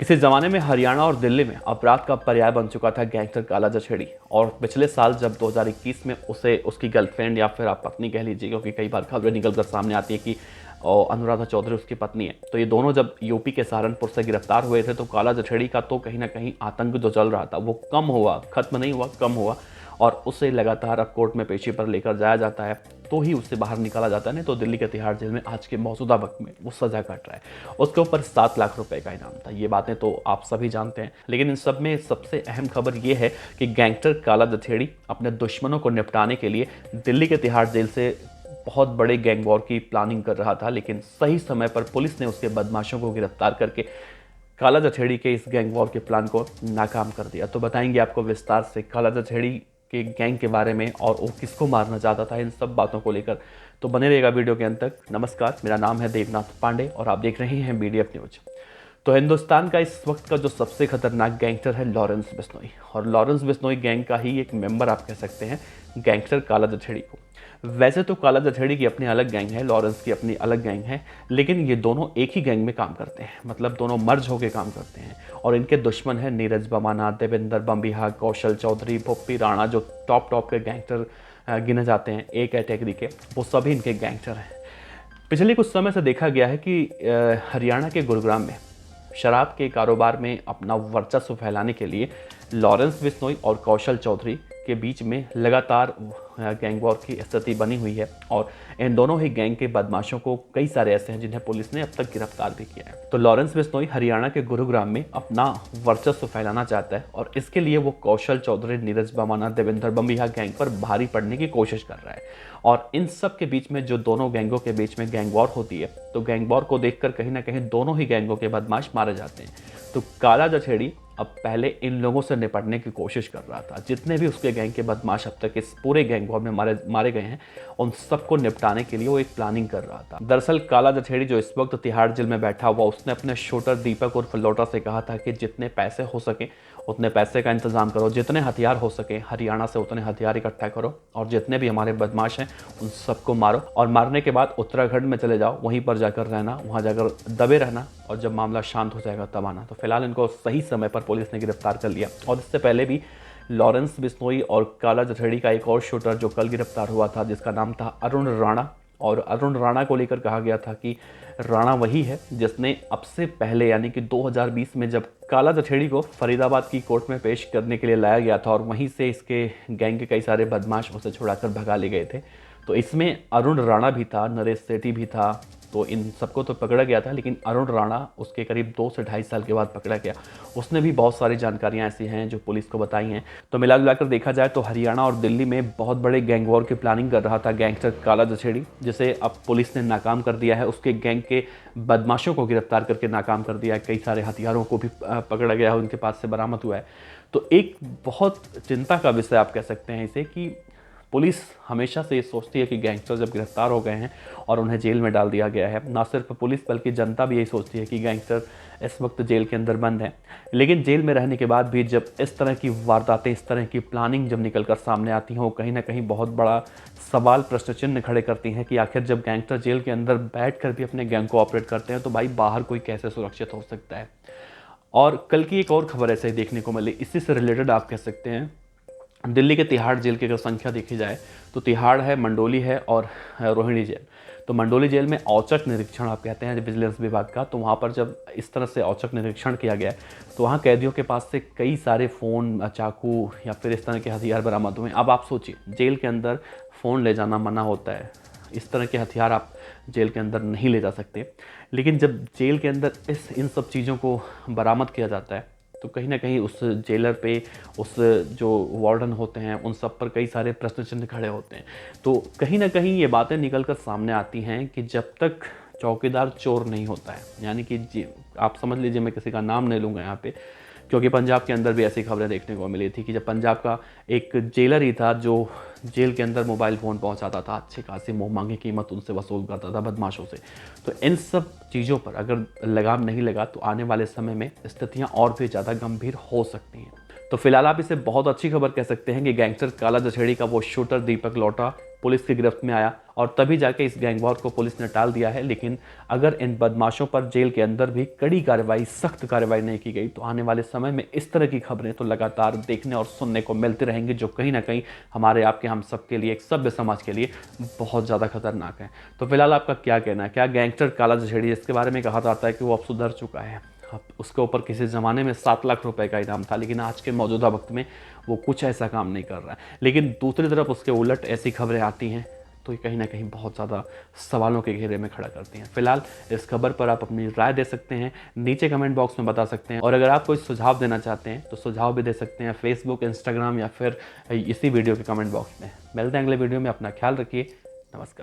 किसी ज़माने में हरियाणा और दिल्ली में अपराध का पर्याय बन चुका था गैंगस्टर काला जछेड़ी। और पिछले साल जब 2021 में उसे उसकी गर्लफ्रेंड या फिर आप पत्नी कह लीजिए, क्योंकि कई बार खबरें निकल कर सामने आती है कि अनुराधा चौधरी उसकी पत्नी है, तो ये दोनों जब यूपी के सहारनपुर से गिरफ्तार हुए थे तो काला जछेड़ी का तो कहीं ना कहीं आतंक जो चल रहा था वो कम हुआ, खत्म नहीं हुआ, कम हुआ। और उसे लगातार अब कोर्ट में पेशी पर लेकर जाया जाता है, तो ही उससे बाहर निकाला जाता है। नहीं तो दिल्ली के तिहाड़ जेल में आज के मौजूदा वक्त में वो सजा काट रहा है। उसके ऊपर 7 लाख रुपए का इनाम था। ये बातें तो आप सभी जानते हैं, लेकिन इन सब में सबसे अहम खबर ये है कि गैंगस्टर काला जछेड़ी अपने दुश्मनों को निपटाने के लिए दिल्ली के तिहाड़ जेल से बहुत बड़े गैंग वॉर की प्लानिंग कर रहा था। लेकिन सही समय पर पुलिस ने उसके बदमाशों को गिरफ्तार करके काला जछेड़ी के इस गैंग वॉर के प्लान को नाकाम कर दिया। तो बताएंगे आपको विस्तार से काला जछेड़ी के गैंग के बारे में और वो किसको मारना चाहता था, इन सब बातों को लेकर। तो बने रहेगा वीडियो के अंत तक। नमस्कार, मेरा नाम है देवनाथ पांडे और आप देख रहे हैं BDF न्यूज। तो हिंदुस्तान का इस वक्त का जो सबसे खतरनाक गैंगस्टर है लॉरेंस बिश्नोई, और लॉरेंस बिश्नोई गैंग का ही एक मेंबर आप कह सकते हैं गैंगस्टर काला जछेड़ी को। वैसे तो काला जछेड़ी की अपनी अलग गैंग है, लॉरेंस की अपनी अलग गैंग है, लेकिन ये दोनों एक ही गैंग में काम करते हैं, मतलब दोनों मर्ज होकर काम करते हैं। और इनके दुश्मन है नीरज बमाना, देवेंद्र बम्बिहा, कौशल चौधरी, भुप्पी राणा, जो टॉप के गैंगस्टर गिने जाते हैं ए कैटेगरी के, वो सभी इनके गैंगस्टर हैं। पिछले कुछ समय से देखा गया है कि हरियाणा के गुरुग्राम में शराब के कारोबार में अपना वर्चस्व फैलाने के लिए लॉरेंस बिश्नोई और कौशल चौधरी के बीच में लगातार गैंग वॉर की स्थिति बनी हुई है। और इन दोनों ही गैंग के बदमाशों को कई सारे ऐसे हैं जिन्हें पुलिस ने अब तक गिरफ्तार भी किया है। तो लॉरेंस बिश्नोई हरियाणा के गुरुग्राम में अपना वर्चस्व फैलाना चाहता है और इसके लिए वो कौशल चौधरी, नीरज बमाना, देवेंद्र बम्बिहा गैंग पर भारी पड़ने की कोशिश कर रहा है। और इन सब के बीच में जो दोनों गैंगों के बीच में गैंग वॉर होती है, तो गैंग वॉर को देखकर कहीं ना कहीं दोनों ही गैंगों के बदमाश मारे जाते हैं। तो काला जछेड़ी अब पहले इन लोगों से निपटने की कोशिश कर रहा था। जितने भी उसके गैंग के बदमाश अब तक इस पूरे गैंग वॉर में मारे गए हैं, उन सबको निपटाने के लिए वो एक प्लानिंग कर रहा था। दरअसल काला जछेड़ी जो इस वक्त तिहाड़ जेल में बैठा हुआ, उसने अपने शूटर दीपक उर्फ लोटा से कहा था कि जितने पैसे हो सके उतने पैसे का इंतजाम करो, जितने हथियार हो सके हरियाणा से उतने हथियार इकट्ठा करो, और जितने भी हमारे बदमाश हैं उन सबको मारो। और मारने के बाद उत्तराखंड में चले जाओ, वहीं पर जाकर रहना, वहाँ जाकर दबे रहना, और जब मामला शांत हो जाएगा तब आना। तो फिलहाल इनको सही समय पर पुलिस ने गिरफ्तार कर लिया। और इससे पहले भी लॉरेंस बिश्नोई और काला जछेड़ी का एक और शूटर जो कल गिरफ्तार हुआ था, जिसका नाम था अरुण राणा। और अरुण राणा को लेकर कहा गया था कि राणा वही है जिसने अब से पहले यानी कि 2020 में जब काला जछेड़ी को फरीदाबाद की कोर्ट में पेश करने के लिए लाया गया था और वहीं से इसके गैंग के कई सारे बदमाश उसे छुड़ाकर भगा ले गए थे, तो इसमें अरुण राणा भी था, नरेश सेठी भी था। तो इन सबको तो पकड़ा गया था, लेकिन अरुण राणा उसके करीब 2 से ढाई साल के बाद पकड़ा गया। उसने भी बहुत सारी जानकारियां ऐसी हैं जो पुलिस को बताई हैं। तो मिला जुलाकर देखा जाए तो हरियाणा और दिल्ली में बहुत बड़े गैंग वॉर की प्लानिंग कर रहा था गैंगस्टर काला जछेड़ी, जिसे अब पुलिस ने नाकाम कर दिया है। उसके गैंग के बदमाशों को गिरफ्तार करके नाकाम कर दिया है। कई सारे हथियारों को भी पकड़ा गया है, उनके पास से बरामद हुआ है। तो एक बहुत चिंता का विषय आप कह सकते हैं इसे, कि पुलिस हमेशा से ये सोचती है कि गैंगस्टर जब गिरफ्तार हो गए हैं और उन्हें जेल में डाल दिया गया है, ना सिर्फ पुलिस बल्कि जनता भी यही सोचती है कि गैंगस्टर इस वक्त जेल के अंदर बंद हैं। लेकिन जेल में रहने के बाद भी जब इस तरह की वारदातें, इस तरह की प्लानिंग जब निकल कर सामने आती हैं, वो कहीं ना कहीं बहुत बड़ा सवाल, प्रश्न चिन्ह खड़े करती हैं कि आखिर जब गैंगस्टर जेल के अंदर बैठ कर भी अपने गैंग को ऑपरेट करते हैं, तो भाई बाहर कोई कैसे सुरक्षित हो सकता है। और कल की एक और खबर ऐसे ही देखने को मिली, इसी से रिलेटेड आप कह सकते हैं। दिल्ली के तिहाड़ जेल की अगर संख्या देखी जाए तो तिहाड़ है, मंडोली है और रोहिणी जेल। तो मंडोली जेल में औचक निरीक्षण आप कहते हैं विजिलेंस विभाग का, तो वहाँ पर जब इस तरह से औचक निरीक्षण किया गया तो वहाँ कैदियों के पास से कई सारे फ़ोन, चाकू या फिर इस तरह के हथियार बरामद हुए। अब आप सोचिए, जेल के अंदर फ़ोन ले जाना मना होता है, इस तरह के हथियार आप जेल के अंदर नहीं ले जा सकते। लेकिन जब जेल के अंदर इन सब चीज़ों को बरामद किया जाता है, तो कहीं ना कहीं उस जेलर पे, उस जो वार्डन होते हैं, उन सब पर कई सारे प्रश्न चिन्ह खड़े होते हैं। तो कहीं ना कहीं ये बातें निकल कर सामने आती हैं कि जब तक चौकीदार चोर नहीं होता है, यानी कि आप समझ लीजिए, मैं किसी का नाम नहीं लूँगा यहाँ पे, क्योंकि पंजाब के अंदर भी ऐसी खबरें देखने को मिली थी कि जब पंजाब का एक जेलर ही था जो जेल के अंदर मोबाइल फ़ोन पहुंचाता था, अच्छी खासी मुँह मांगी कीमत उनसे वसूल करता था बदमाशों से। तो इन सब चीज़ों पर अगर लगाम नहीं लगा तो आने वाले समय में स्थितियां और भी ज़्यादा गंभीर हो सकती हैं। तो फिलहाल आप इसे बहुत अच्छी खबर कह सकते हैं कि गैंगस्टर काला जछेड़ी का वो शूटर दीपक लोटा पुलिस की गिरफ्त में आया और तभी जाके इस गैंग वॉर को पुलिस ने टाल दिया है। लेकिन अगर इन बदमाशों पर जेल के अंदर भी कड़ी कार्रवाई, सख्त कार्रवाई नहीं की गई तो आने वाले समय में इस तरह की खबरें तो लगातार देखने और सुनने को मिलती रहेंगी, जो कहीं ना कहीं हमारे आपके हम सब के लिए, एक सभ्य समाज के लिए बहुत ज़्यादा खतरनाक है। तो फिलहाल आपका क्या कहना है? क्या गैंगस्टर काला जछेड़ी, जिसके बारे में कहा जाता है कि वो अब सुधर चुका है, अब उसके ऊपर किसी ज़माने में 7 लाख रुपए का इनाम था, लेकिन आज के मौजूदा वक्त में वो कुछ ऐसा काम नहीं कर रहा है। लेकिन दूसरी तरफ उसके उलट ऐसी खबरें आती हैं तो ये कहीं ना कहीं बहुत ज़्यादा सवालों के घेरे में खड़ा करती हैं। फिलहाल इस खबर पर आप अपनी राय दे सकते हैं, नीचे कमेंट बॉक्स में बता सकते हैं, और अगर आप कोई सुझाव देना चाहते हैं तो सुझाव भी दे सकते हैं फेसबुक, इंस्टाग्राम या फिर इसी वीडियो के कमेंट बॉक्स में। मिलते हैं अगले वीडियो में, अपना ख्याल रखिए। नमस्कार।